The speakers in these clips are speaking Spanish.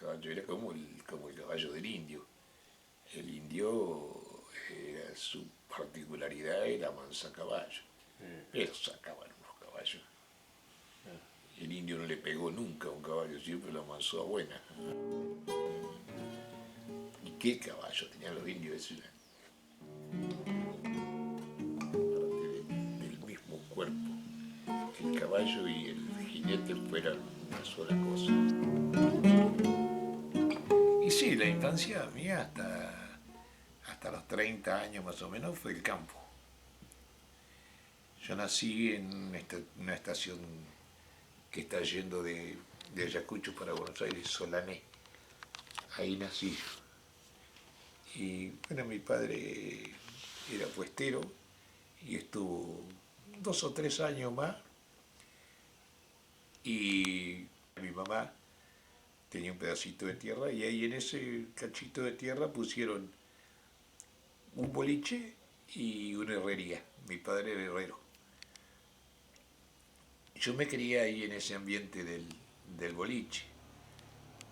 caballo era como el caballo del indio. El indio, su particularidad era mansa caballo, pero sacaban unos caballos. El indio no le pegó nunca a un caballo, siempre lo amansó a buena. ¿Y qué caballo tenían los indios? Es una parte del mismo cuerpo. El caballo y el jinete fueran una sola cosa. Y sí, la infancia mía hasta los 30 años más o menos fue el campo. Yo nací en una estación que está yendo de Ayacucho para Buenos Aires, Solané. Ahí nací yo. Y bueno, mi padre era puestero y estuvo 2 o 3 años más. Y mi mamá tenía un pedacito de tierra y ahí en ese cachito de tierra pusieron un boliche y una herrería. Mi padre era herrero. Yo me crié ahí en ese ambiente del boliche.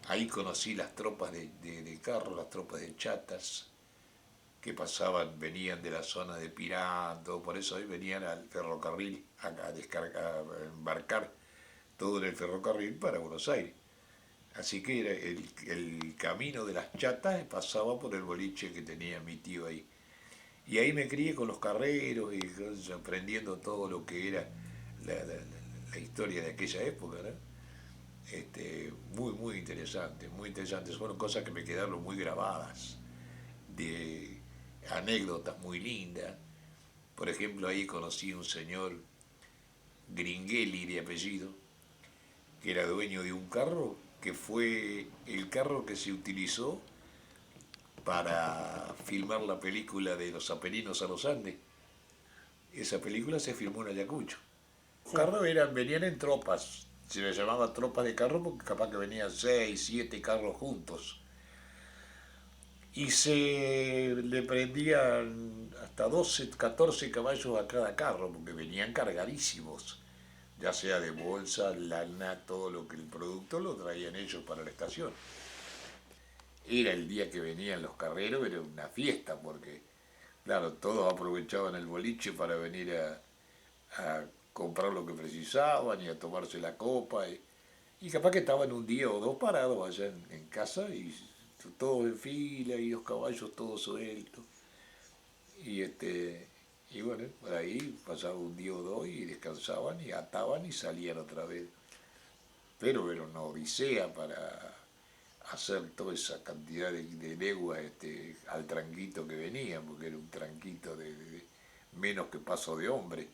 Ahí conocí las tropas de carro, las tropas de chatas, que pasaban, venían de la zona de Pirán, todo por eso ahí venían al ferrocarril a descargar, a embarcar todo en el ferrocarril para Buenos Aires. Así que era el camino de las chatas pasaba por el boliche que tenía mi tío ahí. Y ahí me crié con los carreros y aprendiendo todo lo que era la historia de aquella época, ¿no? Muy interesante, muy interesante. Fueron cosas que me quedaron muy grabadas, de anécdotas muy lindas. Por ejemplo, ahí conocí a un señor Gringhelli de apellido, que era dueño de un carro, que fue el carro que se utilizó para filmar la película de los Apeninos a los Andes. Esa película se filmó en Ayacucho. Los carros venían en tropas, se les llamaba tropas de carro porque capaz que venían 6, 7 carros juntos. Y se le prendían hasta 12, 14 caballos a cada carro porque venían cargadísimos, ya sea de bolsa, lana, todo lo que el producto lo traían ellos para la estación. Era el día que venían los carreros, era una fiesta porque, claro, todos aprovechaban el boliche para venir a comprar lo que precisaban y a tomarse la copa. Y capaz que estaban un día o dos parados allá en casa y todos en fila y los caballos todos sueltos. Y, y bueno, por ahí pasaba un día o dos y descansaban y ataban y salían otra vez. Pero era una odisea para hacer toda esa cantidad de leguas al tranquito que venía, porque era un tranquito de menos que paso de hombre,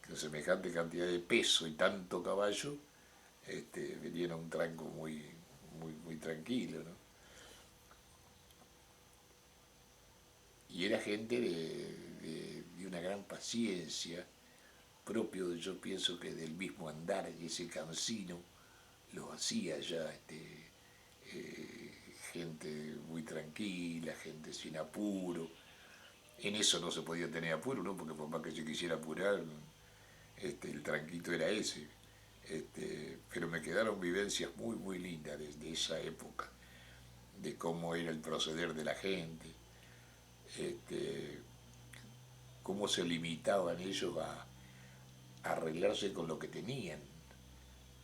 con semejante cantidad de peso y tanto caballo, venían a un tranco muy tranquilo, ¿no? Y era gente de una gran paciencia, propio, yo pienso que del mismo andar, y ese cansino lo hacía ya gente muy tranquila, gente sin apuro. En eso no se podía tener apuro, ¿no? Porque por más que se quisiera apurar, el tranquito era ese. Pero me quedaron vivencias muy lindas desde esa época, de cómo era el proceder de la gente, cómo se limitaban ellos a arreglarse con lo que tenían,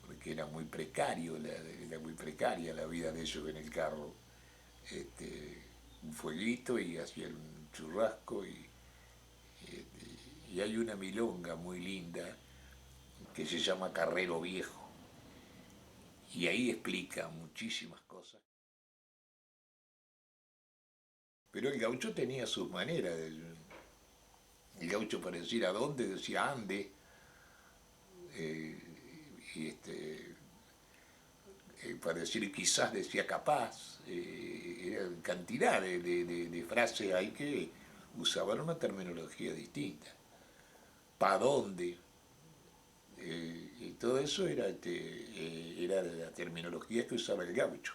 porque era muy precaria la vida de ellos en el carro. Un fueguito y hacían un churrasco y hay una milonga muy linda que se llama Carrero Viejo y ahí explica muchísimas cosas. Pero el gaucho tenía sus maneras. El gaucho para decir a dónde decía ande. eh, y para decir quizás decía capaz. Era cantidad de frases ahí que usaban una terminología distinta. ¿Pa dónde? Y todo eso era la terminología que usaba el gaucho,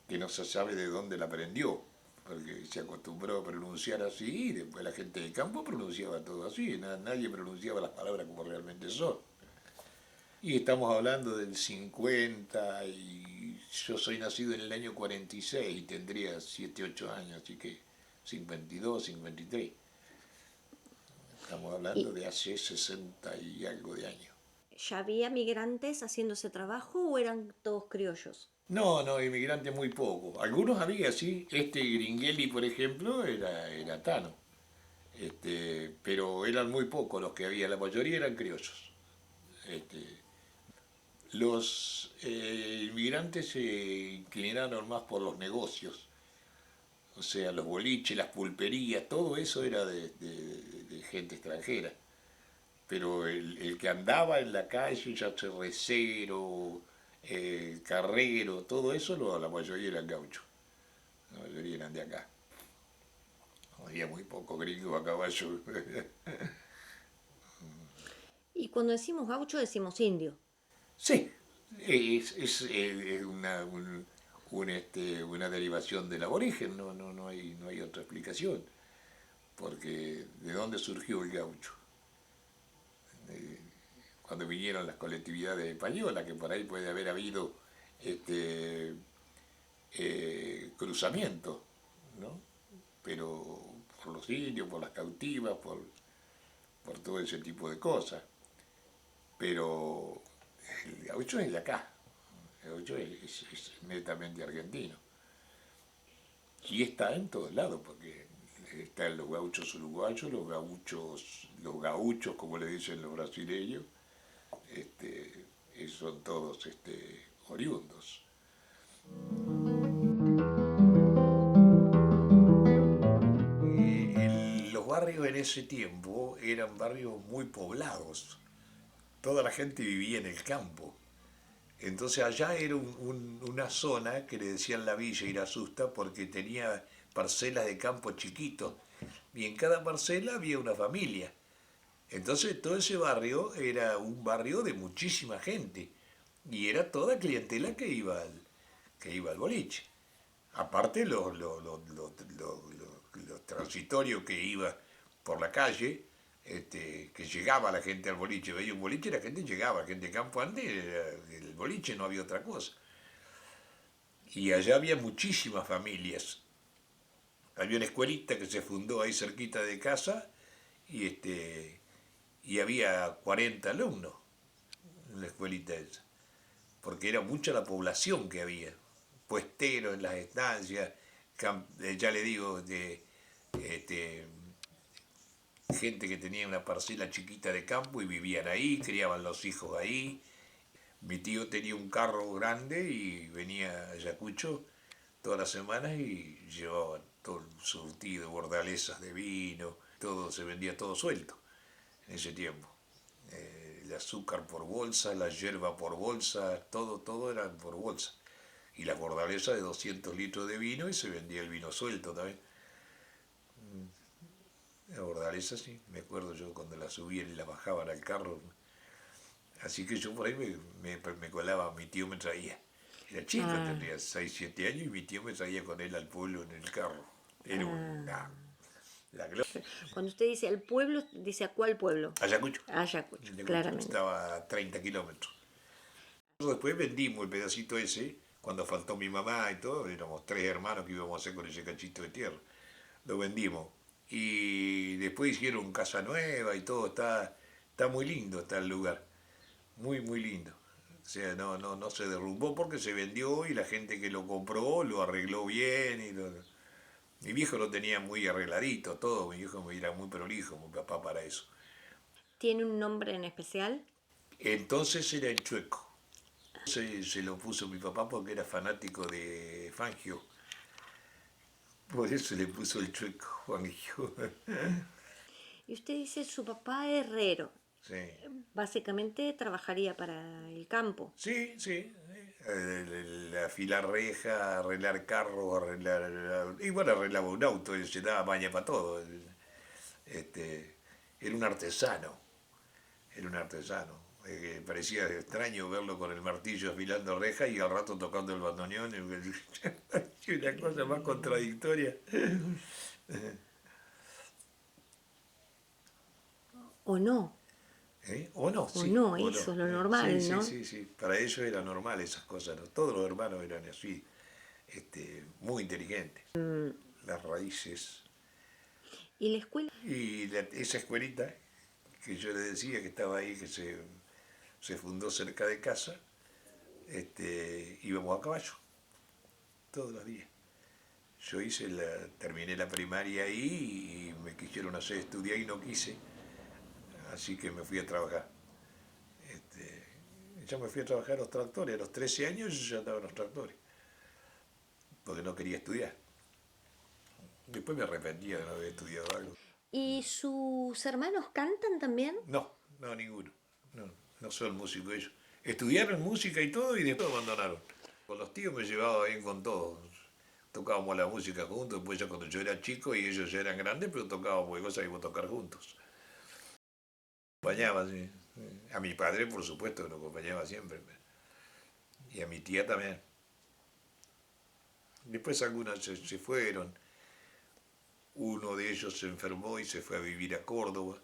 que no se sabe de dónde la aprendió, porque se acostumbró a pronunciar así y después la gente del campo pronunciaba todo así, nadie pronunciaba las palabras como realmente son. Y estamos hablando del 57, yo soy nacido en el año 46 y tendría 7, 8 años, así que 52, 53. Estamos ¿Y hablando de hace 60 y algo de años. ya había migrantes haciendo ese trabajo o eran todos criollos? No, no, inmigrantes muy poco. Algunos había, sí. Este Gringeli, por ejemplo, era tano. Pero eran muy pocos los que había, la mayoría eran criollos. Este, los inmigrantes se inclinaron más por los negocios, o sea, los boliches, las pulperías, todo eso era de gente extranjera. Pero el que andaba en la calle, ya cervecero, carrero, todo eso, la mayoría eran gauchos, la mayoría eran de acá. Había muy poco gringo a caballo. Y cuando decimos gaucho decimos indio. Sí, es una derivación del aborigen, no hay otra explicación, porque ¿de dónde surgió el gaucho? Cuando vinieron las colectividades españolas, que por ahí puede haber habido este, cruzamiento, ¿no? Pero por los indios, por las cautivas, por todo ese tipo de cosas. Pero el gaucho es de acá, el gaucho es netamente argentino. Y está en todos lados, porque están los gauchos uruguayos, los gauchos como le dicen los brasileños, son todos oriundos. Los barrios en ese tiempo eran barrios muy poblados, toda la gente vivía en el campo. Entonces allá era una zona que le decían la Villa Irasusta porque tenía parcelas de campo chiquitos y en cada parcela había una familia. Entonces todo ese barrio era un barrio de muchísima gente y era toda clientela que iba al boliche. Aparte los transitorios que iba por la calle, que llegaba la gente al boliche, veía un boliche y la gente llegaba, gente de campo antes, el boliche no había otra cosa. Y allá había muchísimas familias. Había una escuelita que se fundó ahí cerquita de casa y, y había 40 alumnos en la escuelita esa, porque era mucha la población que había, puesteros en las estancias, ya le digo, este, gente que tenía una parcela chiquita de campo y vivían ahí, criaban los hijos ahí. Mi tío tenía un carro grande y venía a Ayacucho todas las semanas y llevaba todo el surtido, bordalesas de vino, todo, se vendía todo suelto en ese tiempo. El azúcar por bolsa, la hierba por bolsa, todo era por bolsa. Y las bordalesas de 200 litros de vino y se vendía el vino suelto también. La bordalesa sí, me acuerdo yo cuando la subían y la bajaban al carro. Así que yo por ahí me colaba, mi tío me traía. Era chico, Ah, tendría 6 7 años y mi tío me traía con él al pueblo en el carro. Era ah. la gloria. Cuando usted dice el pueblo, ¿dice a cuál pueblo? Ayacucho. Ayacucho, Ayacucho, claramente. estaba a 30 kilómetros. Después vendimos el pedacito ese, cuando faltó mi mamá y todo, éramos 3 hermanos que íbamos a hacer con ese cachito de tierra. Lo vendimos. Y después hicieron casa nueva y todo, está muy lindo, está el lugar. Muy, muy lindo. O sea, no se derrumbó porque se vendió y la gente que lo compró lo arregló bien. Mi viejo lo tenía muy arregladito, todo. Mi viejo era muy prolijo, mi papá para eso. ¿Tiene un nombre en especial? Entonces era el Chueco. Se lo puso mi papá porque era fanático de Fangio. Por eso le puso el Chueco, Fangio. Y usted dice su papá herrero. Sí, Básicamente trabajaría para el campo. sí, sí. Afilar reja, arreglar carros, y bueno, arreglaba un auto, y se daba maña para todo. Este, era un artesano, era un artesano. Parecía extraño verlo con el martillo afilando reja y al rato tocando el bandoneón. Y una cosa más contradictoria. ¿O no? ¿Eh? ¿O no? O Sí, no, o eso es no. lo Sí, normal, sí, ¿no? sí, sí. Para ellos era normal esas cosas, ¿no? Todos los hermanos eran así, muy inteligentes. Las raíces. ¿Y la escuela? Y esa escuelita que yo le decía que estaba ahí, que se fundó cerca de casa, íbamos a caballo todos los días. Yo terminé la primaria ahí y me quisieron hacer estudiar y no quise, así que me fui a trabajar. Yo me fui a trabajar a los tractores, a los 13 años yo ya andaba en los tractores, porque no quería estudiar. Después me arrepentía de no haber estudiado algo. ¿Y sus hermanos cantan también? No, no, ninguno. No, no son músicos ellos. Estudiaron música y todo y después abandonaron. Con los tíos me llevaba bien con todos. Tocábamos la música juntos, después ya cuando yo era chico y ellos ya eran grandes, pero tocábamos cosas que íbamos a tocar juntos. Acompañaba, sí. A mi padre, por supuesto, lo acompañaba siempre. Y a mi tía también. Después algunas se fueron. Uno de ellos se enfermó y se fue a vivir a Córdoba.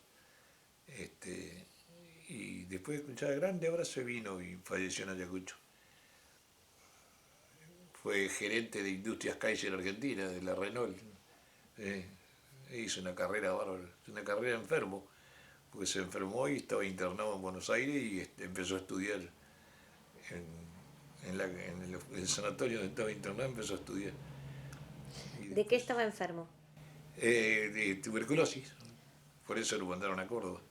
Y después, ya grande, ahora se vino y falleció en Ayacucho. Fue gerente de Industrias Kaiser Argentina, de la Renault. Eh, Hizo una carrera bárbara, una carrera enfermo, porque se enfermó y estaba internado en Buenos Aires y empezó a estudiar en el sanatorio donde estaba internado, empezó a estudiar. Y ¿De qué después, estaba enfermo? de tuberculosis, por eso lo mandaron a Córdoba.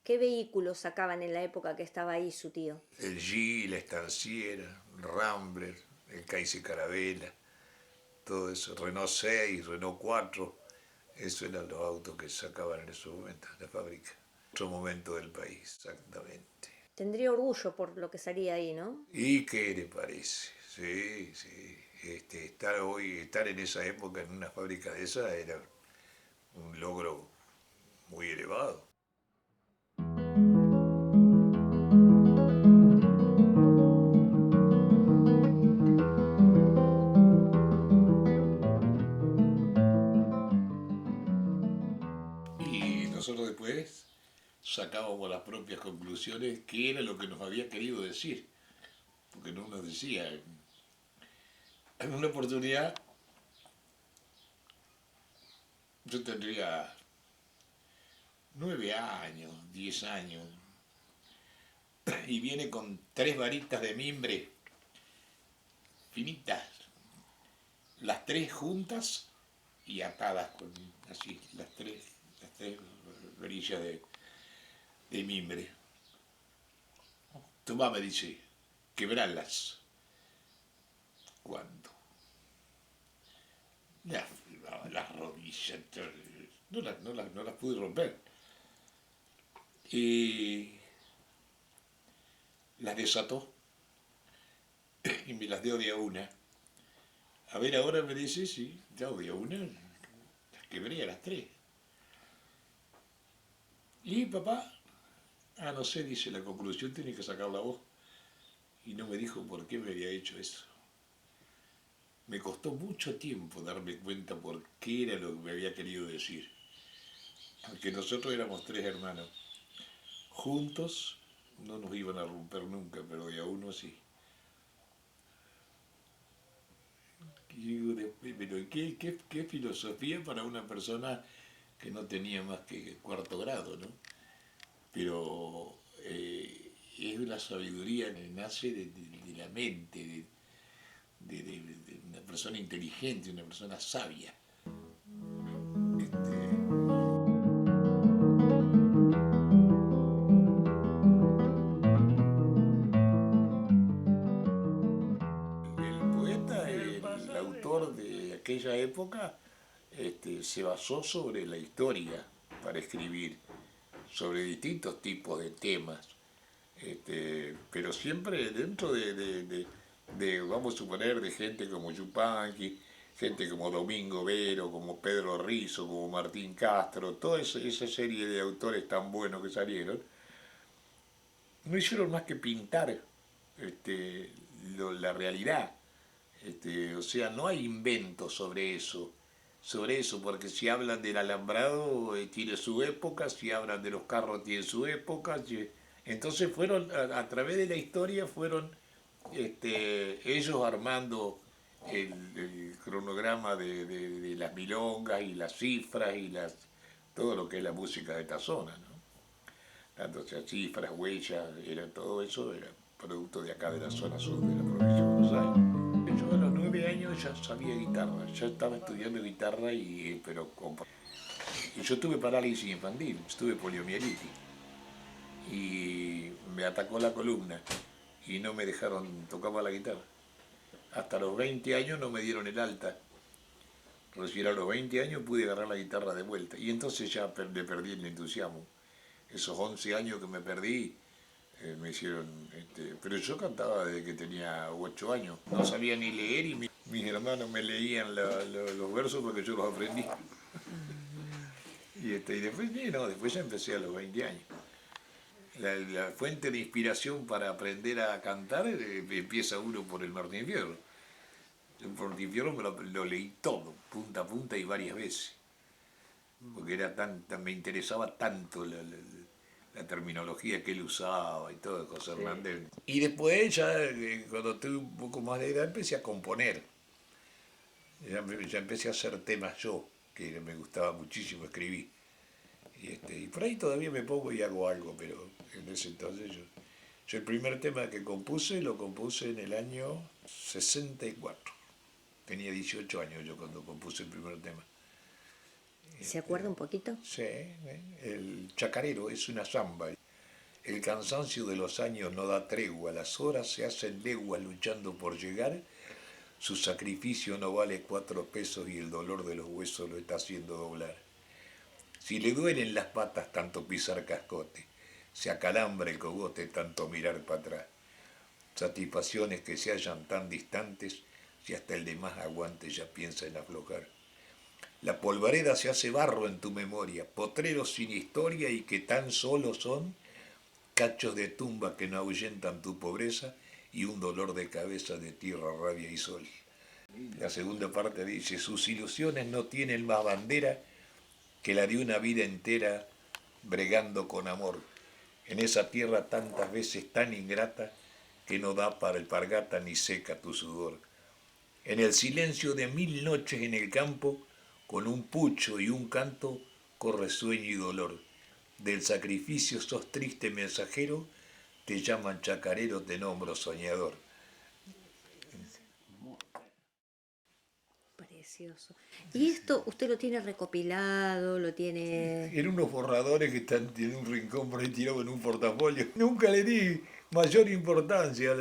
¿Qué vehículos sacaban en la época que estaba ahí su tío? El G, la Estanciera, Rambler, el Cayce Carabela, todo eso, Renault 6, Renault 4, eso eran los autos que sacaban en esos momentos, la fábrica. Otro momento del país, exactamente. Tendría orgullo por lo que salía ahí, ¿no? ¿Y qué le parece? Sí, sí. Estar en esa época en una fábrica de esa era un logro muy elevado. Y nosotros después sacábamos las propias conclusiones, qué era lo que nos había querido decir. Porque no nos decía. En una oportunidad, yo tendría 9 años, 10 años, y viene con 3 varitas de mimbre finitas, las tres juntas y atadas con así, las tres varillas de mimbre. Tomá, me dice, quebrarlas. ¿Cuándo? Las rodillas, no las pude romper. Y las desató y me las dio de a una. A ver, ahora me dice, sí, ya de a una, las quebré a las tres. Y papá, no sé, dice, la conclusión tiene que sacarla vos. Y no me dijo por qué me había hecho eso. Me costó mucho tiempo darme cuenta por qué era lo que me había querido decir. Aunque nosotros éramos 3 hermanos. Juntos no nos iban a romper nunca, pero de a uno sí. Y digo, pero ¿qué filosofía para una persona que no tenía más que cuarto grado, ¿no? Pero es una sabiduría que nace de la mente, de una persona inteligente, una persona sabia. El poeta, el autor de aquella época, se basó sobre la historia para escribir, sobre distintos tipos de temas, pero siempre dentro vamos a suponer, de gente como Yupanqui, gente como Domingo Vero, como Pedro Rizo, como Martín Castro, toda esa serie de autores tan buenos que salieron, no hicieron más que pintar la realidad. O sea, no hay inventos sobre eso. sobre eso, porque si hablan del alambrado tiene su época, si hablan de los carros tiene su época. Entonces fueron, a través de la historia, fueron ellos armando el cronograma de las milongas y las cifras y todo lo que es la música de esta zona, ¿no? Tanto sea cifras, huellas, todo eso era producto de acá de la zona sur de la provincia de Buenos Aires. Yo a los 9 años ya sabía guitarra, ya estaba estudiando guitarra, y yo tuve parálisis infantil, tuve poliomielitis y me atacó la columna y no me dejaron tocar la guitarra. Hasta los 20 años no me dieron el alta. Recién a los 20 años pude agarrar la guitarra de vuelta y entonces ya le perdí el entusiasmo. Esos 11 años que me perdí me hicieron... pero yo cantaba desde que tenía 8 años. No sabía ni leer y mis hermanos me leían los versos porque yo los aprendí. Y después, no, después ya empecé a los 20 años. La fuente de inspiración para aprender a cantar empieza uno por el Martín Fierro. El Martín Fierro lo leí todo, punta a punta y varias veces. Porque me interesaba tanto la terminología que él usaba y todo, José Hernández. Y después ya, cuando tuve un poco más de edad, empecé a componer. Ya empecé a hacer temas yo, que me gustaba muchísimo escribir. Y por ahí todavía me pongo y hago algo, pero en ese entonces yo el primer tema que compuse, lo compuse en el año 64. Tenía 18 años yo cuando compuse el primer tema. ¿Se acuerda un poquito? Sí, el chacarero es una zamba. El cansancio de los años no da tregua, las horas se hacen leguas luchando por llegar, su sacrificio no vale 4 pesos y el dolor de los huesos lo está haciendo doblar. Si le duelen las patas tanto pisar cascote, se acalambra el cogote tanto mirar para atrás. Satisfacciones que se hallan tan distantes, si hasta el de más aguante ya piensa en aflojar. La polvareda se hace barro en tu memoria, potreros sin historia y que tan solo son cachos de tumba que no ahuyentan tu pobreza y un dolor de cabeza de tierra, rabia y sol. La segunda parte dice, sus ilusiones no tienen más bandera que la de una vida entera bregando con amor. En esa tierra tantas veces tan ingrata que no da para alpargata ni seca tu sudor. En el silencio de 1000 noches en el campo, con un pucho y un canto, corre sueño y dolor. Del sacrificio sos triste mensajero, te llaman chacarero, te nombro soñador. Precioso. ¿Y esto usted lo tiene recopilado? ¿Lo tiene...? Eran unos borradores que están en un rincón por ahí tirado en un portafolio. Nunca le di mayor importancia.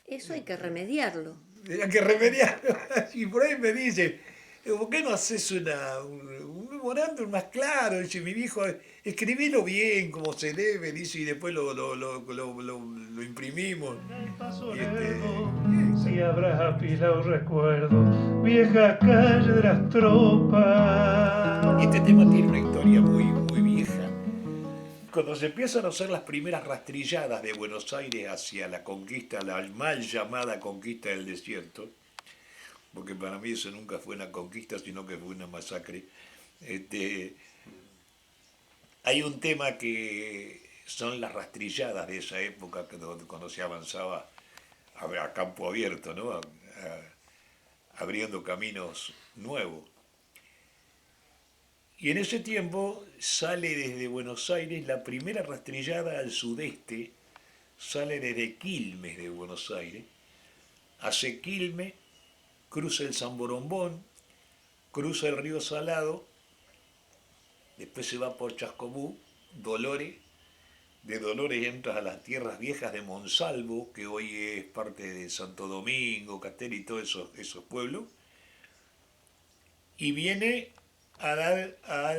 Eso hay que remediarlo. Tenía que remediarlo. Y por ahí me dice, ¿por qué no haces un memorándum más claro? Dice mi viejo, escribilo bien, como se debe, dice, y después lo imprimimos. Si habrás apilado recuerdos, vieja calle de las tropas. Y este tema tiene una historia muy vieja. Cuando se empiezan a hacer las primeras rastrilladas de Buenos Aires hacia la conquista, la mal llamada conquista del desierto, porque para mí eso nunca fue una conquista, sino que fue una masacre, hay un tema que son las rastrilladas de esa época, cuando se avanzaba a campo abierto, ¿no? Abriendo caminos nuevos. Y en ese tiempo sale desde Buenos Aires la primera rastrillada al sudeste, sale desde Quilmes de Buenos Aires, hace Quilmes, cruza el San Borombón, cruza el río Salado, después se va por Chascomú, Dolores, de Dolores entras a las tierras viejas de Monsalvo, que hoy es parte de Santo Domingo, Castel y todos esos pueblos, y viene a dar a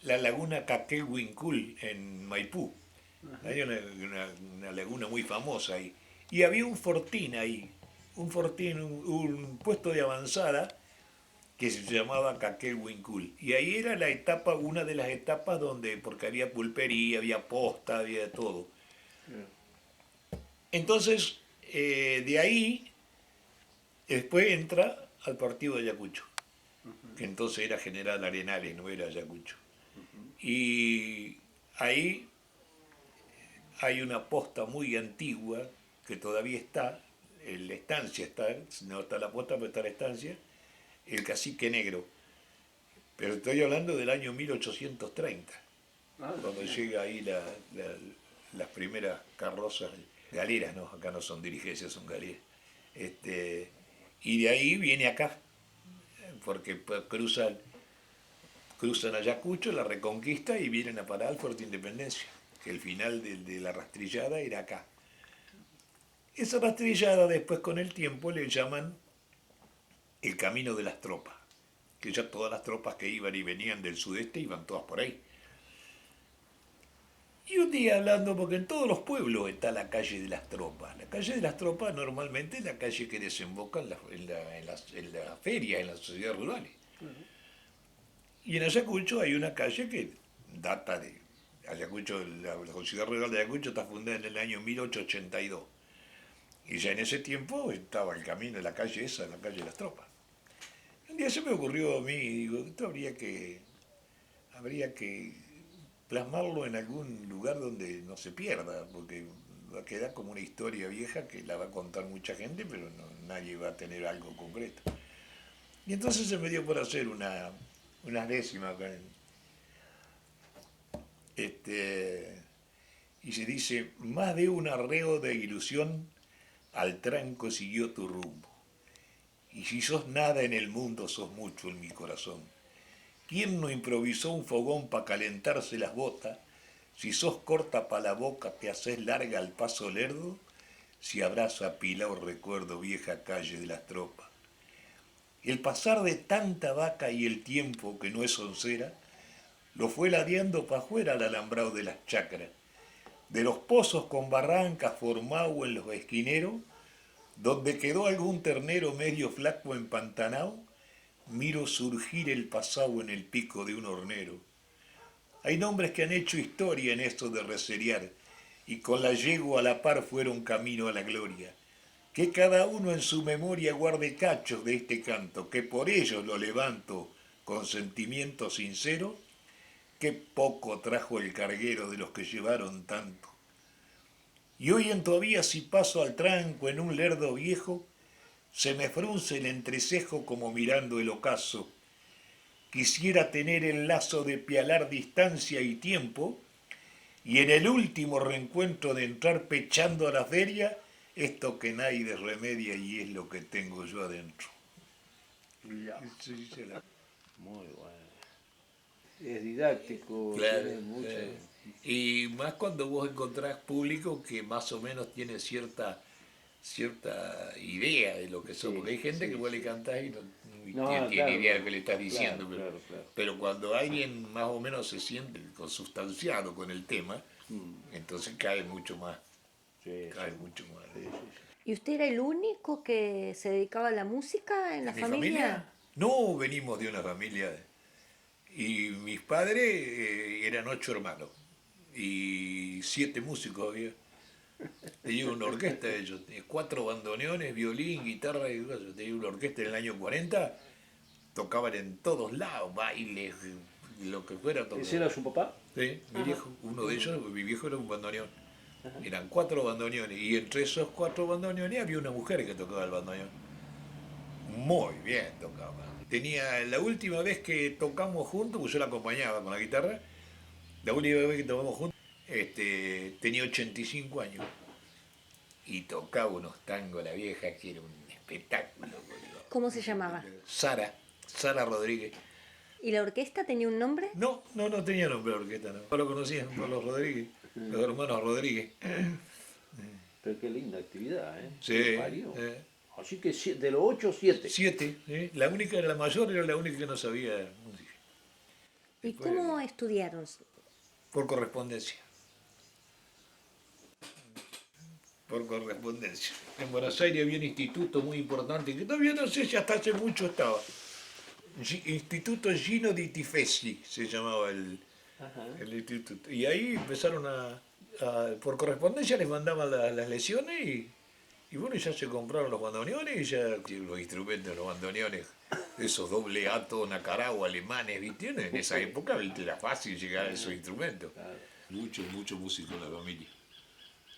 la laguna Caquelhuincul en Maipú. Hay una laguna muy famosa ahí. Y había un fortín ahí, un puesto de avanzada que se llamaba Caquelhuincul. Y ahí era la etapa, una de las etapas donde, porque había pulpería, había posta, había de todo. Entonces, de ahí, después entra al partido de Ayacucho. que entonces era General Arenales, no era Ayacucho. Y ahí hay una posta muy antigua que todavía está, en la estancia está, no está la posta, pero está la estancia, el Cacique Negro. Pero estoy hablando del año 1830, cuando llega ahí las primeras carrozas, galeras, ¿no? Acá no son diligencias, son galeras. Y de ahí viene acá, porque cruzan Ayacucho, la Reconquista y vienen a parar al Fuerte Independencia, que el final de la rastrillada era acá. Esa rastrillada después con el tiempo le llaman el Camino de las Tropas, que ya todas las tropas que iban y venían del sudeste iban todas por ahí. Y un día hablando, porque en todos los pueblos está la calle de las tropas. La calle de las tropas normalmente es la calle que desemboca en las ferias, en las sociedades rurales. Y en Ayacucho hay una calle que data de Ayacucho, la sociedad rural de Ayacucho está fundada en el año 1882. Y ya en ese tiempo estaba el camino, la calle esa, la calle de las tropas. Un día se me ocurrió a mí, digo, esto habría que plasmarlo en algún lugar donde no se pierda, porque va a quedar como una historia vieja que la va a contar mucha gente, pero nadie va a tener algo concreto. Y entonces se me dio por hacer una décima acá y se dice: más de un arreo de ilusión al tranco siguió tu rumbo. Y si sos nada en el mundo, sos mucho en mi corazón. ¿Quién no improvisó un fogón pa' calentarse las botas? Si sos corta pa' la boca, te haces larga al paso lerdo. Si abrazo apilado recuerdo vieja calle de las tropas. El pasar de tanta vaca y el tiempo que no es oncera, lo fue ladeando pa' afuera al alambrado de las chacras. De los pozos con barrancas formado en los esquineros, donde quedó algún ternero medio flaco empantanao, miro surgir el pasado en el pico de un hornero. Hay nombres que han hecho historia en esto de reserear, y con la yegua a la par fueron camino a la gloria. Que cada uno en su memoria guarde cachos de este canto, que por ellos lo levanto con sentimiento sincero. Qué poco trajo el carguero de los que llevaron tanto. Y hoy en todavía si paso al tranco en un lerdo viejo, se me frunce el entrecejo como mirando el ocaso. Quisiera tener el lazo de pialar distancia y tiempo, y en el último reencuentro de entrar pechando a la feria, esto que nadie remedia y es lo que tengo yo adentro. Muy bueno. Es didáctico, Claro, tiene mucha... y más cuando vos encontrás público que más o menos tiene cierta idea de lo que son, Sí, porque hay gente sí, que vos le sí. cantás y no No, tiene claro, idea de lo que le estás diciendo, claro, claro. pero cuando alguien más o menos se siente consustanciado con el tema, entonces cae mucho más, Sí, cae mucho más. ¿Y usted era el único que se dedicaba a la música en la ¿Mi familia? No, venimos de una familia, y mis padres eran 8 hermanos, y 7 músicos había. Tenían una orquesta ellos, 4 bandoneones, violín, guitarra y cosas. Tenían una orquesta en el año 40, tocaban en todos lados, bailes, lo que fuera. Tocaban. ¿Ese era su papá? Sí, mi viejo, uno de ellos, mi viejo era un bandoneón. Eran 4 bandoneones, y entre esos 4 bandoneones había una mujer que tocaba el bandoneón. Muy bien tocaba. La última vez que tocamos juntos, pues yo la acompañaba con la guitarra, la última vez que tocamos juntos, tenía 85 años. Y tocaba unos tangos la vieja que era un espectáculo. ¿Cómo se llamaba? Sara Rodríguez. ¿Y la orquesta tenía un nombre? No tenía nombre de orquesta, no lo conocían por los Rodríguez, los hermanos Rodríguez. Pero qué linda actividad, ¿eh? Sí. ¿Qué parió? Así que de los 8, 7. 7, ¿sí? La única, la mayor era la única que no sabía música. ¿Y Después, cómo estudiaron? por correspondencia. Por correspondencia. En Buenos Aires había un instituto muy importante, que todavía no sé si hasta hace mucho estaba. Instituto Gino di Tifesi se llamaba el instituto. Y ahí empezaron por correspondencia les mandaban las lesiones y bueno, ya se compraron los bandoneones y ya los instrumentos, los bandoneones esos doble ato, nacarau, alemanes, ¿viste? En esa época, ¿viste? Era fácil llegar a esos instrumentos. Mucho músico en la familia.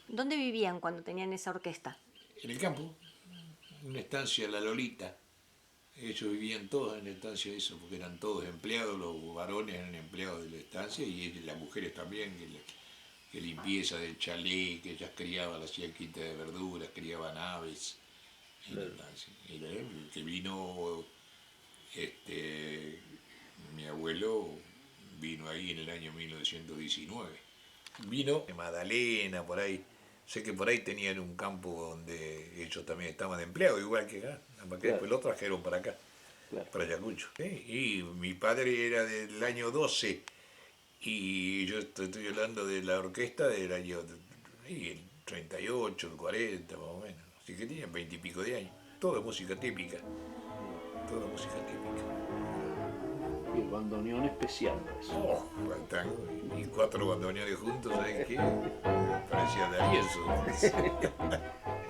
¿Dónde vivían cuando tenían esa orquesta? En el campo, una estancia, la Lolita. Ellos vivían todos en la estancia eso, porque eran todos empleados, los varones eran empleados de la estancia y las mujeres también, que limpieza del chalet, que ellas criaban, hacían quinta de verduras, criaban aves en la estancia. Y el que vino, mi abuelo vino ahí en el año 1919. Vino de Magdalena, por ahí. Sé que por ahí tenían un campo donde ellos también estaban empleados, igual que acá. Nada más que después lo trajeron para acá, Claro. para Ayacucho. Y mi padre era del año 12 y yo estoy hablando de la orquesta del año el 38, el 40 más o menos. Así que tenían 20 y pico de años. Toda música típica. Toda música típica. Y el bandoneón especial, pues. Oh, el tango. Y 4 bandoneones juntos, ¿sabes qué? Parecía de Arienzo.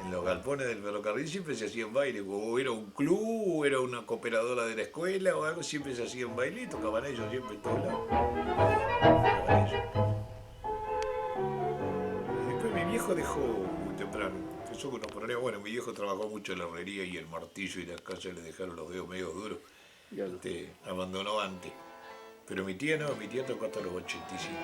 En los galpones del ferrocarril siempre se hacían bailes, o era un club, o era una cooperadora de la escuela, o algo, siempre se hacían bailes, tocaban ellos siempre en todos lados. Tocaban ellos. Y después mi viejo dejó muy temprano. Empezó con unos problemas. Bueno, mi viejo trabajó mucho en la herrería y el martillo y las casas le dejaron los dedos medio duros. Ya lo- Abandonó antes. Pero mi tía no, mi tía tocó hasta los 85.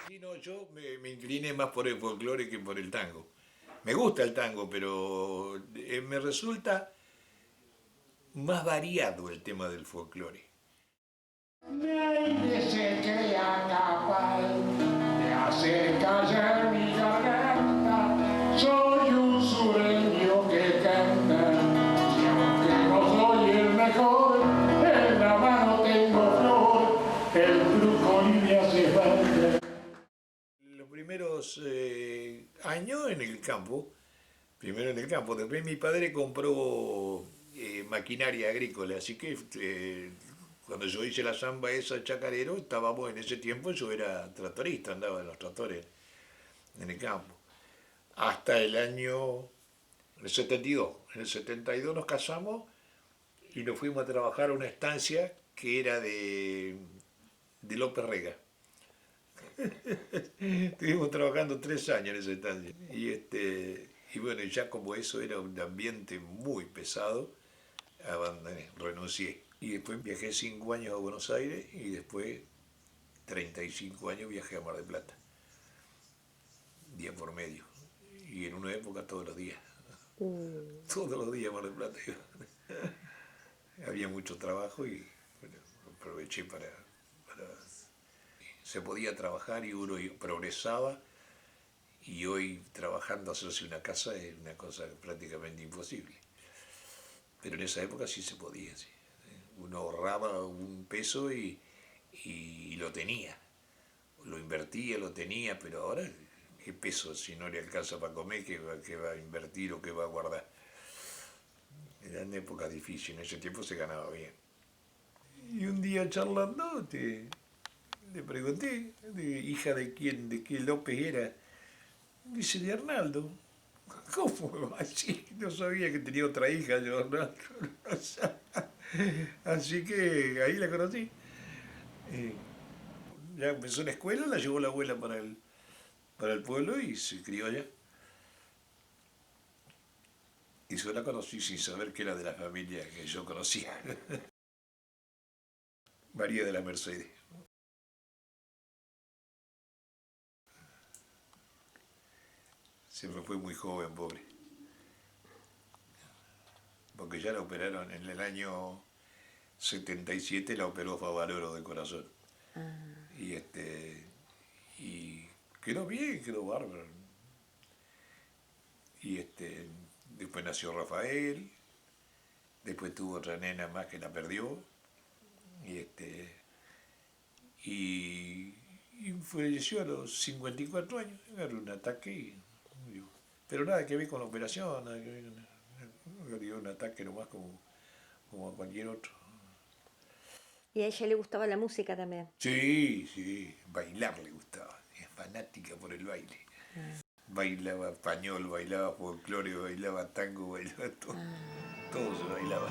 Sí, no, yo me incliné más por el folclore que por el tango. Me gusta el tango, pero me resulta más variado el tema del folclore. Nadie se crea capaz de hacer callar mi garganta. Soy un sureño que canta, y aunque no soy el mejor, en la mano tengo flor, el truco ni me hace falta. Los primeros años en el campo, primero en el campo, después mi padre compró maquinaria agrícola, así que cuando yo hice la samba esa chacarero, estábamos en ese tiempo, yo era tractorista, andaba en los tractores en el campo. Hasta el año el 72. En el 72 nos casamos y nos fuimos a trabajar a una estancia que era de López Rega. Estuvimos trabajando 3 años en esa estancia. Y bueno, ya como eso era un ambiente muy pesado, abandoné, renuncié. Y después viajé 5 años a Buenos Aires y después 35 años viajé a Mar del Plata. Día por medio. Y en una época todos los días. Todos los días a Mar del Plata iba. Había mucho trabajo y bueno, aproveché para se podía trabajar y uno progresaba, y hoy trabajando hacerse una casa es una cosa prácticamente imposible. Pero en esa época sí se podía, sí. Uno ahorraba un peso y lo tenía, lo invertía, lo tenía, pero ahora qué peso si no le alcanza para comer, qué va a invertir o qué va a guardar. Eran épocas difíciles, en ese tiempo se ganaba bien. Y un día charlando le pregunté, hija de quién, de qué López era. Dice, de Arnaldo. ¿Cómo? Así, no sabía que tenía otra hija yo, Arnaldo. Así que ahí la conocí. Ya empezó en la escuela, la llevó la abuela para el pueblo y se crió allá. Y yo la conocí sin saber que era de la familia que yo conocía. María de la Mercedes. Se me fue muy joven, pobre. Porque ya la operaron en el año 77, la operó Favaloro del corazón. Y quedó bien, quedó bárbaro. Y después nació Rafael, Después tuvo otra nena más que la perdió. Y falleció a los 54 años. Agarró un ataque y murió. Pero nada que ver con la operación, nada que ver con dio un ataque nomás como a cualquier otro. Y a ella le gustaba la música también. Sí, sí, bailar le gustaba, es fanática por el baile. Bailaba español, bailaba folclore, bailaba tango, bailaba todo. Todo se bailaba.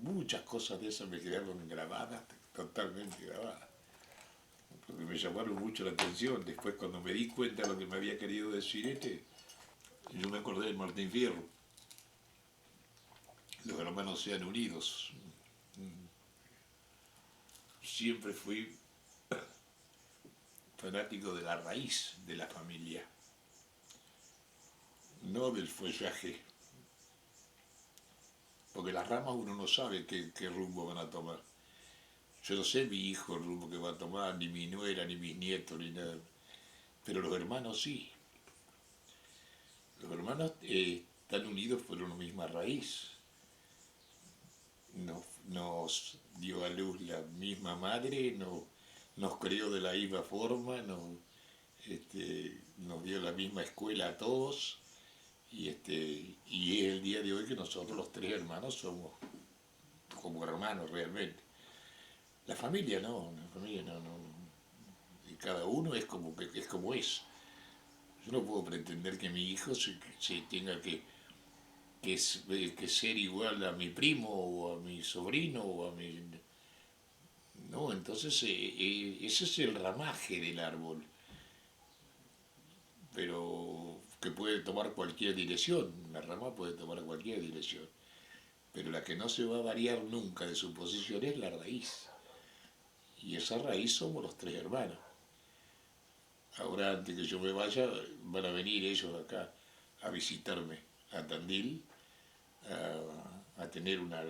Muchas cosas de esas me quedaron grabadas, totalmente grabadas, porque me llamaron mucho la atención. Después, cuando me di cuenta de lo que me había querido decir yo me acordé de Martín Fierro. Los hermanos sean unidos. Siempre fui fanático de la raíz de la familia, no del follaje. Porque las ramas uno no sabe qué rumbo van a tomar. Yo no sé mi hijo el rumbo que va a tomar, ni mi nuera, ni mis nietos, ni nada. Pero los hermanos sí. Los hermanos están unidos por una misma raíz. Nos dio a luz la misma madre, nos crió de la misma forma, nos dio la misma escuela a todos. Y es el día de hoy que nosotros los tres hermanos somos como hermanos realmente. La familia no. Y cada uno es como es. Yo no puedo pretender que mi hijo se tenga que ser igual a mi primo o a mi sobrino o a mi... No, entonces ese es el ramaje del árbol. Pero que puede tomar cualquier dirección, la rama puede tomar cualquier dirección, pero la que no se va a variar nunca de su posición es la raíz, y esa raíz somos los tres hermanos. Ahora, antes que yo me vaya, van a venir ellos acá a visitarme a Tandil, a tener una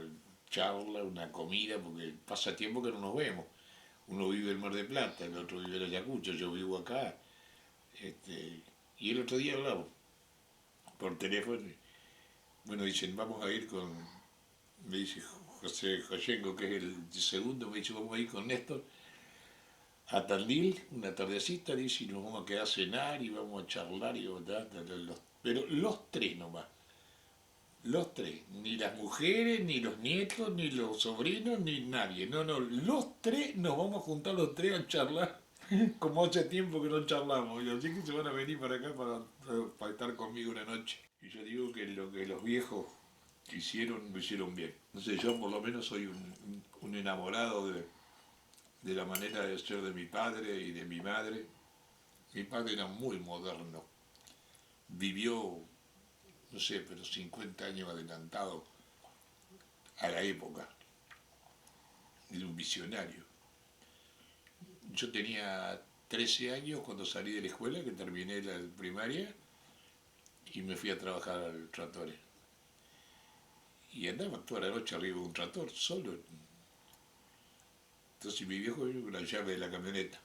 charla, una comida, porque pasa tiempo que no nos vemos. Uno vive en Mar del Plata, el otro vive en Ayacucho, yo vivo acá. Y el otro día hablamos por teléfono. Bueno, dicen, vamos a ir me dice José Joyengo, que es el segundo, me dice, vamos a ir con Néstor a Tandil, una tardecita, dice, y nos vamos a quedar a cenar y vamos a charlar, pero los tres nomás. Los tres, ni las mujeres, ni los nietos, ni los sobrinos, ni nadie. No, los tres nos vamos a juntar los tres a charlar. Como hace tiempo que no charlamos, y así que se van a venir para acá para estar conmigo una noche. Y yo digo que lo que los viejos hicieron, lo hicieron bien. Entonces yo por lo menos soy un enamorado de la manera de ser de mi padre y de mi madre. Mi padre era muy moderno, vivió, no sé, pero 50 años adelantado a la época. Era un visionario. Yo tenía 13 años cuando salí de la escuela, que terminé la primaria, y me fui a trabajar al tractor. Y andaba toda la noche arriba de un tractor, solo. Entonces mi viejo vino con la llave de la camioneta.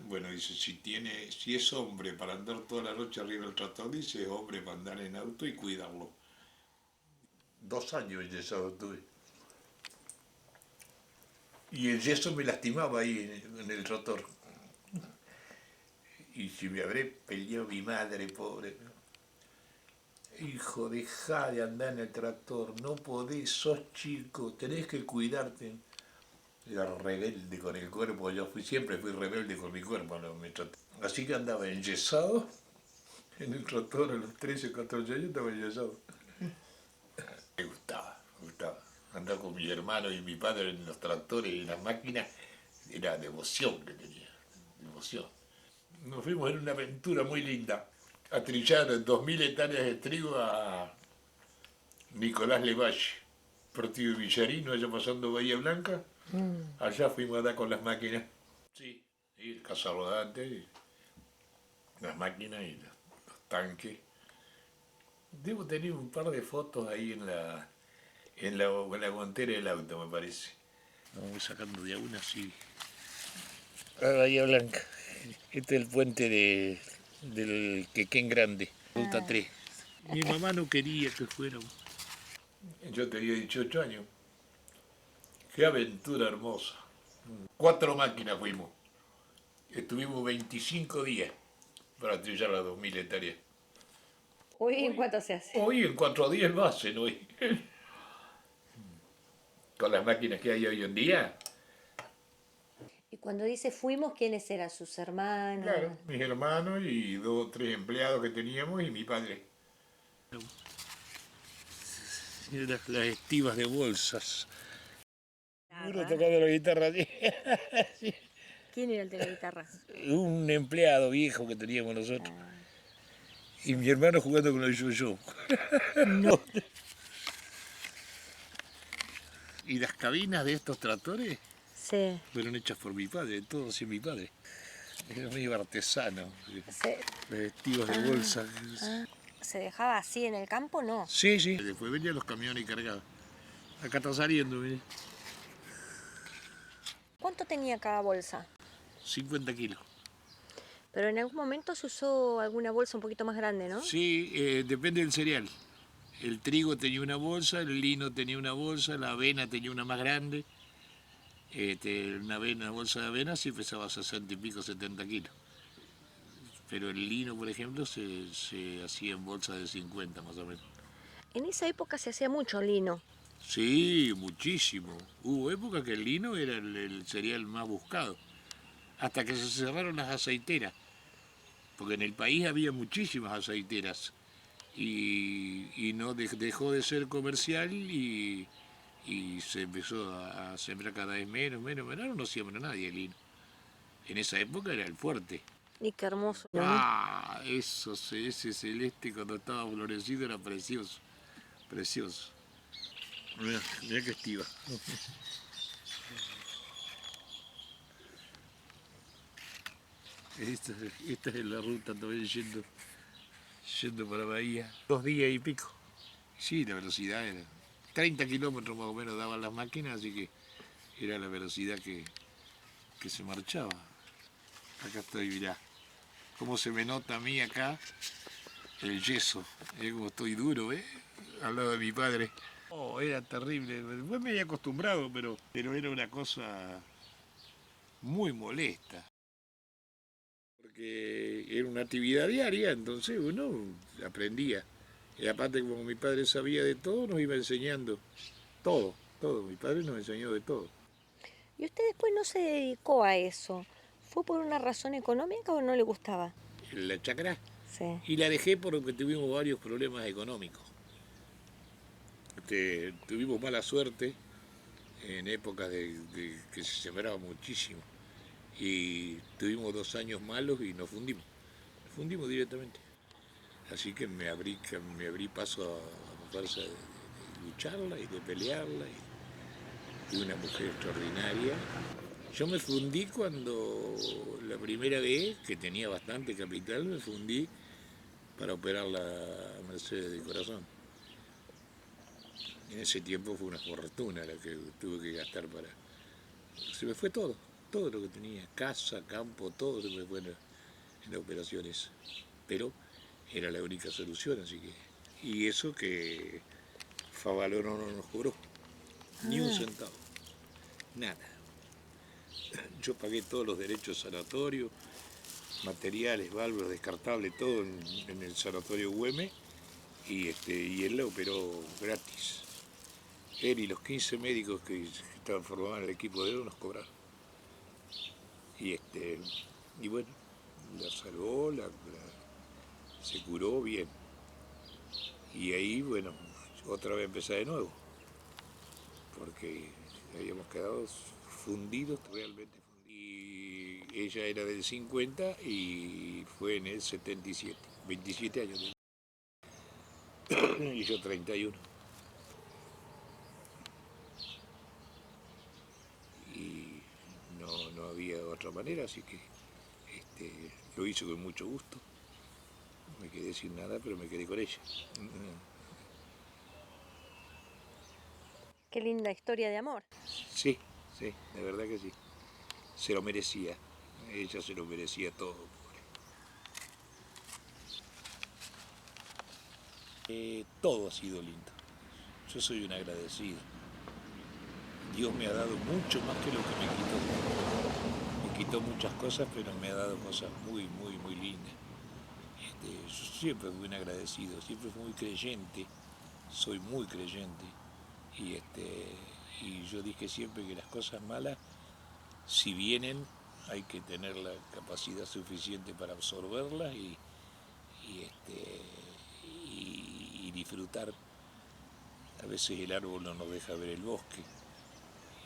Bueno, dice, si es hombre para andar toda la noche arriba del tractor, dice, es hombre para andar en auto y cuidarlo. 2 años enyesado tuve. Y el yeso me lastimaba ahí en el rotor. Y si me habré peleado mi madre, pobre. Hijo, dejá de andar en el tractor, no podés, sos chico, tenés que cuidarte. Era rebelde con el cuerpo, siempre fui rebelde con mi cuerpo. Así que andaba enyesado en el tractor a los 13, 14 años, estaba enyesado. Me gustaba. Andar con mi hermano y mi padre en los tractores y en las máquinas, era devoción que tenía, devoción. Nos fuimos en una aventura muy linda, a trillar 2000 hectáreas de trigo a Nicolás Levalle, partido de Villarino, allá pasando Bahía Blanca. Allá fuimos a dar con las máquinas. Sí, y el cazarrodante, y las máquinas y los tanques. Debo tener un par de fotos ahí en la guantera del auto, me parece. Vamos sacando de a una así. A Bahía Blanca. Este es el puente del Quequén Grande, Ruta 3. Mi mamá no quería que fuéramos. Yo tenía 18 años. Qué aventura hermosa. 4 máquinas fuimos. Estuvimos 25 días para trillar las 2000 hectáreas. Hoy, ¿en cuánto se hace? Hoy en 4 días lo hacen hoy. Con las máquinas que hay hoy en día. Y cuando dice fuimos, ¿quiénes eran? ¿Sus hermanos? Claro, mis hermanos y 2 o 3 empleados que teníamos y mi padre. Las estivas de bolsas. Uno tocando la guitarra así. ¿Quién era el de la guitarra? Un empleado viejo que teníamos nosotros. Y mi hermano jugando con el yo-yo. No. Y las cabinas de estos tractores Sí. fueron hechas por mi padre, todo hacía mi padre. Era medio artesano. Los estivos de bolsa. ¿Se dejaba así en el campo? No. Sí, sí. Después venían los camiones y cargaban. Acá está saliendo, mire. ¿Cuánto tenía cada bolsa? 50 kilos. Pero en algún momento se usó alguna bolsa un poquito más grande, ¿no? Sí, depende del cereal. El trigo tenía una bolsa, el lino tenía una bolsa, la avena tenía una más grande. Una bolsa de avena sí pesaba 60 y pico, 70 kilos. Pero el lino, por ejemplo, se hacía en bolsas de 50 más o menos. En esa época se hacía mucho lino. Sí, muchísimo. Hubo época que el lino era el cereal más buscado. Hasta que se cerraron las aceiteras. Porque en el país había muchísimas aceiteras. Y no dejó de ser comercial y se empezó a sembrar cada vez menos. No siembra nadie el lino. En esa época era el fuerte. Y qué hermoso, ¿no? Ah, ese celeste cuando estaba florecido era precioso. Precioso. Mira que estiva. Esta es la ruta también yendo para Bahía. 2 días y pico. Sí, la velocidad era 30 kilómetros más o menos daban las máquinas, así que era la velocidad que se marchaba. Acá estoy, mirá. Cómo se me nota a mí acá el yeso. Como estoy duro, al lado de mi padre. Oh, era terrible. Después me había acostumbrado, pero era una cosa muy molesta. Porque era una actividad diaria, entonces uno aprendía. Y aparte, como mi padre sabía de todo, nos iba enseñando todo. Mi padre nos enseñó de todo. ¿Y usted después no se dedicó a eso? ¿Fue por una razón económica o no le gustaba? La chacra. Sí. Y la dejé porque tuvimos varios problemas económicos. Tuvimos mala suerte en épocas de que se sembraba muchísimo. Y tuvimos 2 años malos y nos fundimos. Nos fundimos directamente. Así que me abrí paso a fuerza de lucharla y de pelearla. Y una mujer extraordinaria. Yo me fundí cuando la primera vez, que tenía bastante capital, me fundí para operar la Mercedes de corazón. En ese tiempo fue una fortuna la que tuve que gastar para... Se me fue todo lo que tenía, casa, campo, todo se me fue en las operaciones. Pero era la única solución, así que... Y eso que Favaloro no nos cobró, ni un centavo, nada. Yo pagué todos los derechos sanatorios, materiales, válvulas, descartables, todo en el sanatorio Güemes, y él la operó gratis. Él y los 15 médicos que estaban formados en el equipo de él nos cobraron. Y bueno, la salvó, se curó bien. Y ahí, bueno, otra vez empecé de nuevo, porque habíamos quedado fundidos, realmente fundidos. Y ella era del 50 y fue en el 77, 27 años. Y yo 31. había otra manera, así que lo hizo con mucho gusto. Me quedé sin nada, pero me quedé con ella. Qué linda historia de amor. Sí, sí, de verdad que sí. Se lo merecía. Ella se lo merecía todo. Todo ha sido lindo. Yo soy un agradecido. Dios me ha dado mucho más que lo que me quitó. Me quitó muchas cosas, pero me ha dado cosas muy, muy, muy lindas. Yo siempre fui un agradecido, siempre fui muy creyente, soy muy creyente. Y yo dije siempre que las cosas malas, si vienen, hay que tener la capacidad suficiente para absorberlas y disfrutar. A veces el árbol no nos deja ver el bosque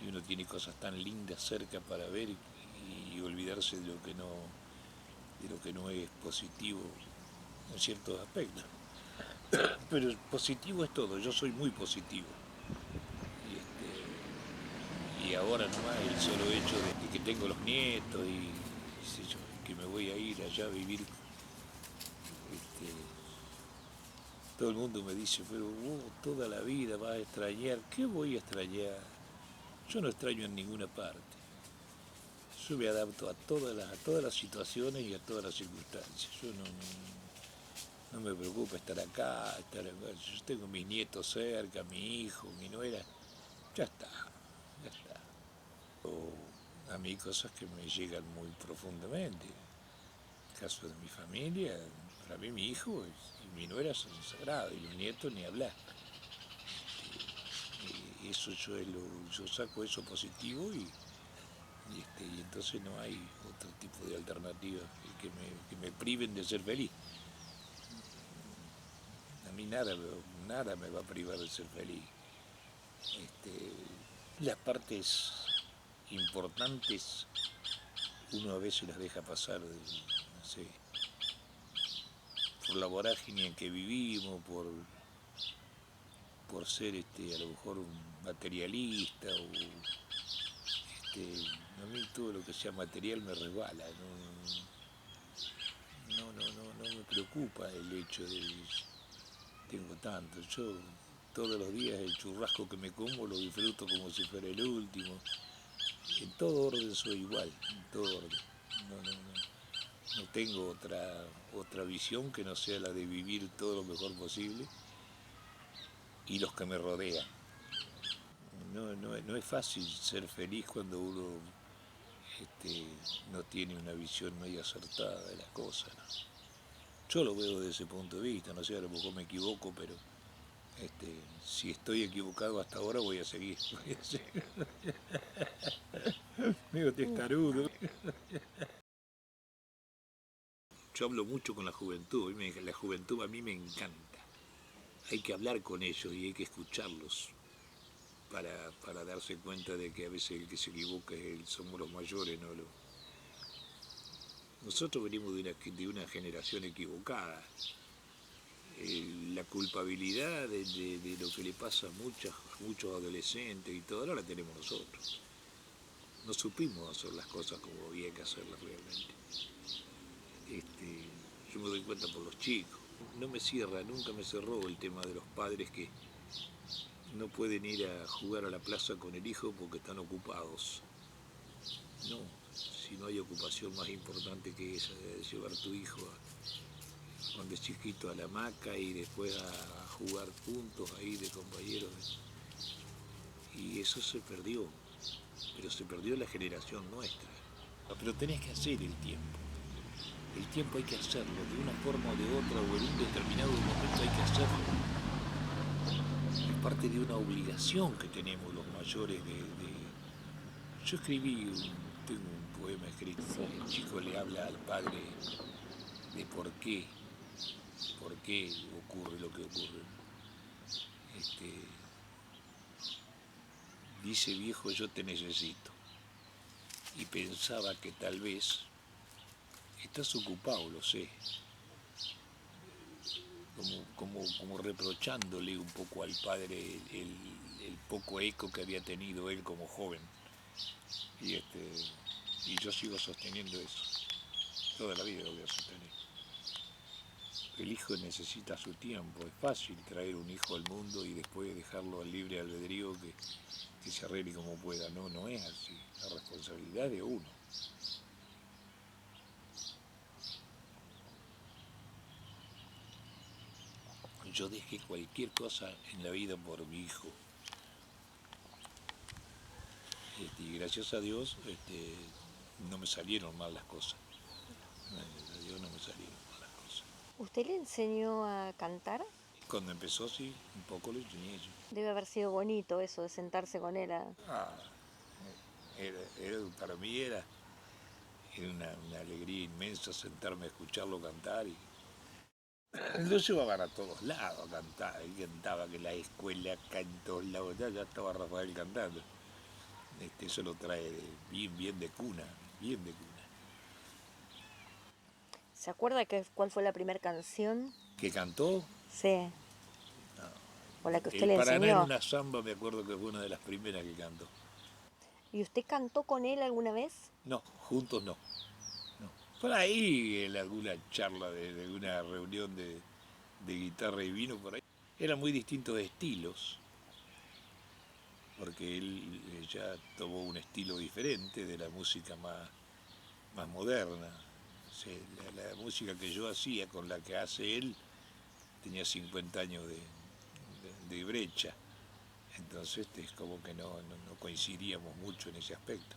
y uno tiene cosas tan lindas cerca para ver y olvidarse de lo que no es positivo en ciertos aspectos. Pero positivo es todo, yo soy muy positivo. Y ahora nomás el solo hecho de que tengo los nietos y qué sé yo, que me voy a ir allá a vivir. Todo el mundo me dice, pero vos toda la vida vas a extrañar. ¿Qué voy a extrañar? Yo no extraño en ninguna parte. Yo me adapto a todas las situaciones y a todas las circunstancias. Yo no me preocupa estar acá, Yo tengo mis nietos cerca, mi hijo, mi nuera. Ya está, ya está. O a mí cosas que me llegan muy profundamente. En el caso de mi familia, para mí mi hijo y mi nuera son sagrados, y los nietos ni hablar. Y eso yo saco eso positivo y entonces no hay otro tipo de alternativa que me priven de ser feliz. A mí nada me va a privar de ser feliz. Las partes importantes uno a veces las deja pasar, no sé, por la vorágine en que vivimos, por ser a lo mejor un materialista a mí todo lo que sea material me resbala, no me preocupa el hecho de tengo tanto. Yo todos los días el churrasco que me como lo disfruto como si fuera el último. En todo orden soy igual, en todo orden. No tengo otra visión que no sea la de vivir todo lo mejor posible y los que me rodean. No es fácil ser feliz cuando uno no tiene una visión muy acertada de las cosas, ¿no? Yo lo veo desde ese punto de vista, no sé, a lo mejor me equivoco, pero si estoy equivocado hasta ahora voy a seguir. Medio testarudo. Yo hablo mucho con la juventud, la juventud a mí me encanta. Hay que hablar con ellos y hay que escucharlos para darse cuenta de que a veces el que se equivoca somos los mayores, no los... Nosotros venimos de una generación equivocada. La culpabilidad de lo que le pasa a muchos adolescentes y todo, ahora la tenemos nosotros. No supimos hacer las cosas como había que hacerlas realmente. Yo me doy cuenta por los chicos. No me cierra, nunca me cerró el tema de los padres que no pueden ir a jugar a la plaza con el hijo porque están ocupados. No, si no hay ocupación más importante que esa de llevar a tu hijo cuando es chiquito a la hamaca y después a jugar juntos ahí de compañeros. Y eso se perdió, pero se perdió la generación nuestra. Pero tenés que hacer el tiempo. El tiempo hay que hacerlo, de una forma o de otra, o en un determinado momento hay que hacerlo. Es parte de una obligación que tenemos los mayores Yo tengo un poema escrito, el chico le habla al padre de por qué ocurre lo que ocurre. Dice: viejo, yo te necesito. Y pensaba que tal vez estás ocupado, lo sé, como reprochándole un poco al padre el poco eco que había tenido él como joven. Y yo sigo sosteniendo eso. Toda la vida lo voy a sostener. El hijo necesita su tiempo. Es fácil traer un hijo al mundo y después dejarlo al libre albedrío que se arregle como pueda. No, no es así. La responsabilidad es de uno. Yo dejé cualquier cosa en la vida por mi hijo. Y gracias a Dios no me salieron mal las cosas. Gracias a Dios no me salieron mal las cosas. ¿Usted le enseñó a cantar? Cuando empezó, sí, un poco lo enseñé yo. Debe haber sido bonito eso de sentarse con él. Para mí era una alegría inmensa sentarme a escucharlo cantar. Lo llevaban a todos lados a cantar. Él cantaba que la escuela, acá en todos lados, ya estaba Rafael cantando. Eso lo trae bien de cuna, bien de cuna. ¿Se acuerda cuál fue la primera canción? ¿Que cantó? Sí. O la que usted El le Paraná en enseñó. una samba, me acuerdo que fue una de las primeras que cantó. ¿Y usted cantó con él alguna vez? No, juntos no. Por ahí, en alguna charla de alguna reunión de guitarra y vino, por ahí. Eran muy distintos estilos, porque él ya tomó un estilo diferente de la música más moderna. Sí, la música que yo hacía con la que hace él tenía 50 años de brecha. Entonces es como que no coincidíamos mucho en ese aspecto.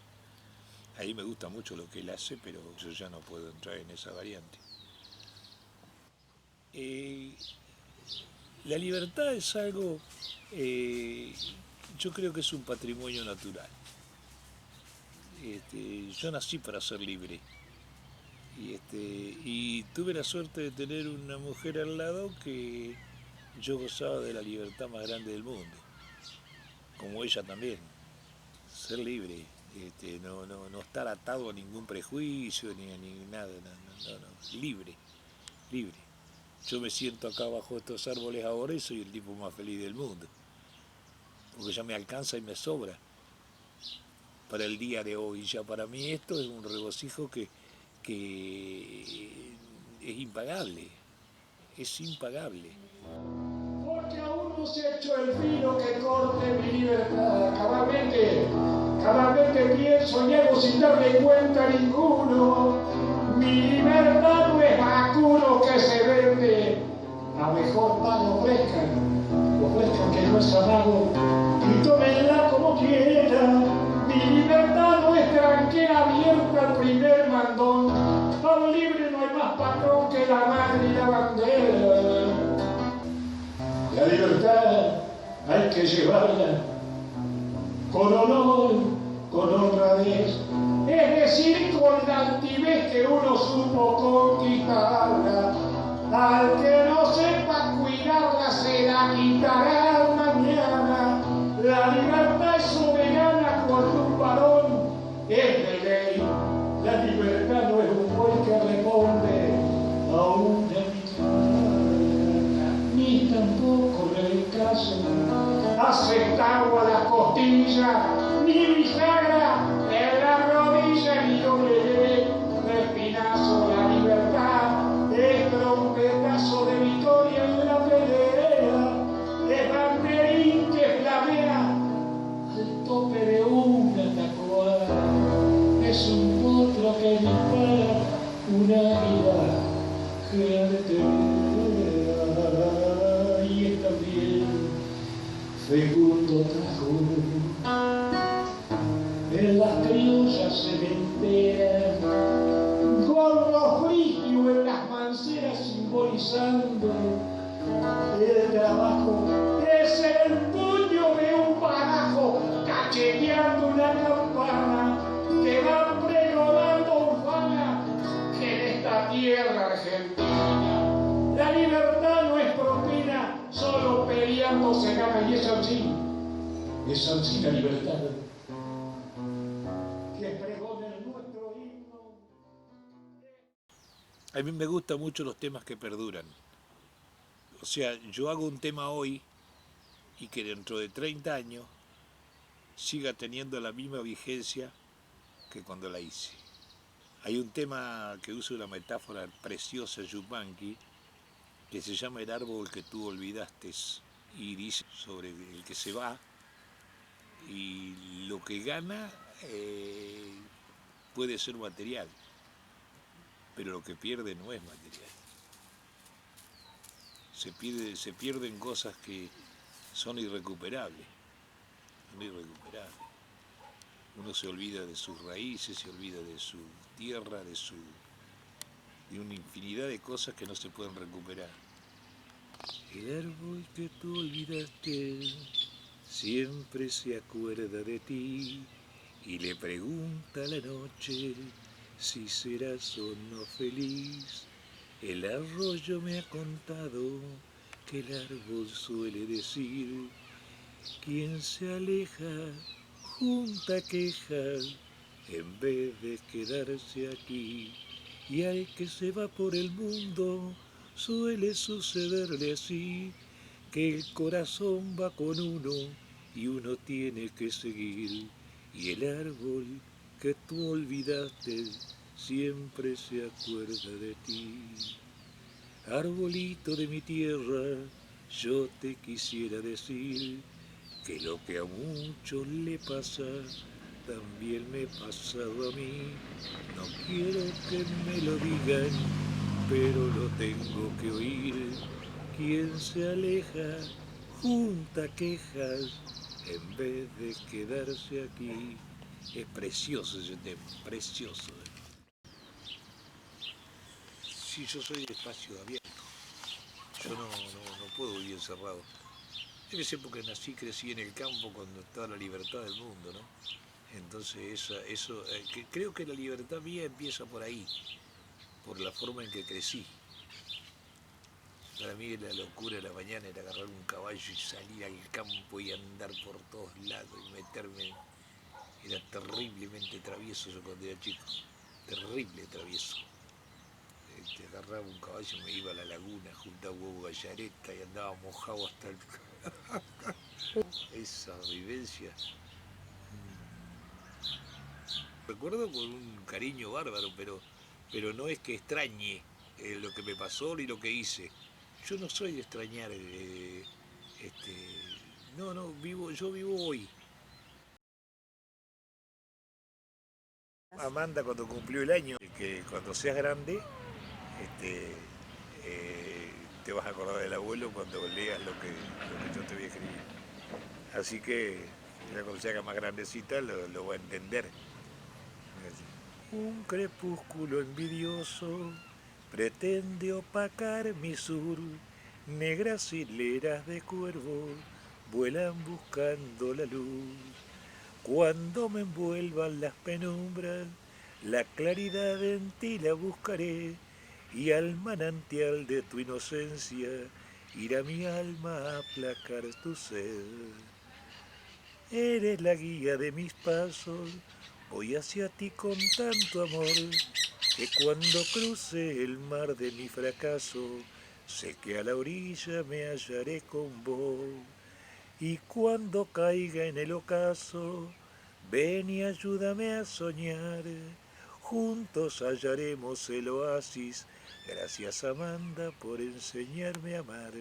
Ahí me gusta mucho lo que él hace, pero yo ya no puedo entrar en esa variante. La libertad es algo, yo creo que es un patrimonio natural. Yo nací para ser libre. Y tuve la suerte de tener una mujer al lado que yo gozaba de la libertad más grande del mundo, como ella también, ser libre, no estar atado a ningún prejuicio ni nada, no, libre. Yo me siento acá bajo estos árboles ahora y soy el tipo más feliz del mundo, porque ya me alcanza y me sobra para el día de hoy. Ya para mí esto es un regocijo que es impagable, Porque aún no se ha hecho el filo que corte mi libertad. Cabalmente pienso y hago sin darme cuenta ninguno. Mi libertad no es vacuno que se vende. A mejor pago ofrezcan que no es amado y tómenla como quiera. Mi libertad no es tranquera abierta al primer mandón. Al libre no hay más patrón que la madre y la bandera. La libertad hay que llevarla con honor, con honradez, es decir, con la altivez que uno supo conquistarla. Al que no sepa cuidarla se la quitará mañana. La libertad es soberana cuando un varón es de ley. La libertad no es un buey que responde a una mitad, ni tampoco recaso, aceptado a la costilla, ni bisagra en la rodilla, ni doble espinazo. La libertad es trompetazo de victoria en la pelea, es banderín que flamea al tope de una tacuara, es un potro que dispara una águila que altera, y es también fecundo trajo en las criollas cementeras, gorro frigio en las manceras simbolizando el trabajo. Es el puño de un barajo cacheteando una campana que va pregonando ufana que en esta tierra argentina la libertad no es propina, solo peleando se gana, y es así la libertad que pregona el nuestro himno. A mí me gustan mucho los temas que perduran. O sea, yo hago un tema hoy y que dentro de 30 años siga teniendo la misma vigencia que cuando la hice. Hay un tema que usa una metáfora preciosa, Yupanqui, que se llama El árbol que tú olvidaste, y dice sobre el que se va, y lo que gana puede ser material, pero lo que pierde no es material. Se pierden cosas que son irrecuperables, Uno se olvida de sus raíces, se olvida de su tierra, de una infinidad de cosas que no se pueden recuperar. El árbol que tú olvidaste siempre se acuerda de ti y le pregunta a la noche si serás o no feliz. El arroyo me ha contado que el árbol suele decir: quien se aleja junta quejas en vez de quedarse aquí. Y al que se va por el mundo suele sucederle así, que el corazón va con uno y uno tiene que seguir. Y el árbol que tú olvidaste siempre se acuerda de ti. Arbolito de mi tierra, yo te quisiera decir que lo que a muchos le pasa, también me ha pasado a mí. No quiero que me lo digan, pero lo tengo que oír. Quien se aleja, junta quejas, en vez de quedarse aquí. Es precioso ese tema, precioso. Sí, yo soy de espacio abierto. Yo no puedo vivir encerrado. Debe ser porque nací, crecí en el campo con toda la libertad del mundo, ¿no? Entonces creo que la libertad mía empieza por ahí, por la forma en que crecí. Para mí la locura de la mañana era agarrar un caballo y salir al campo y andar por todos lados y meterme. Era terriblemente travieso yo cuando era chico, terrible travieso. Agarraba un caballo y me iba a la laguna, juntaba huevo gallareta y andaba mojado hasta el... Esa vivencia. Recuerdo con un cariño bárbaro, pero no es que extrañe lo que me pasó ni lo que hice. Yo no soy de extrañar, yo vivo hoy. Amanda cuando cumplió el año, que cuando seas grande, te vas a acordar del abuelo cuando leas lo que yo te voy a escribir. Así que cuando se haga más grandecita lo va a entender. Un crepúsculo envidioso pretende opacar mi sur. Negras hileras de cuervos vuelan buscando la luz. Cuando me envuelvan las penumbras, la claridad en ti la buscaré, y al manantial de tu inocencia irá mi alma a aplacar tu sed. Eres la guía de mis pasos, voy hacia ti con tanto amor, que cuando cruce el mar de mi fracaso, sé que a la orilla me hallaré con vos. Y cuando caiga en el ocaso, ven y ayúdame a soñar. Juntos hallaremos el oasis. Gracias, Amanda, por enseñarme a amar.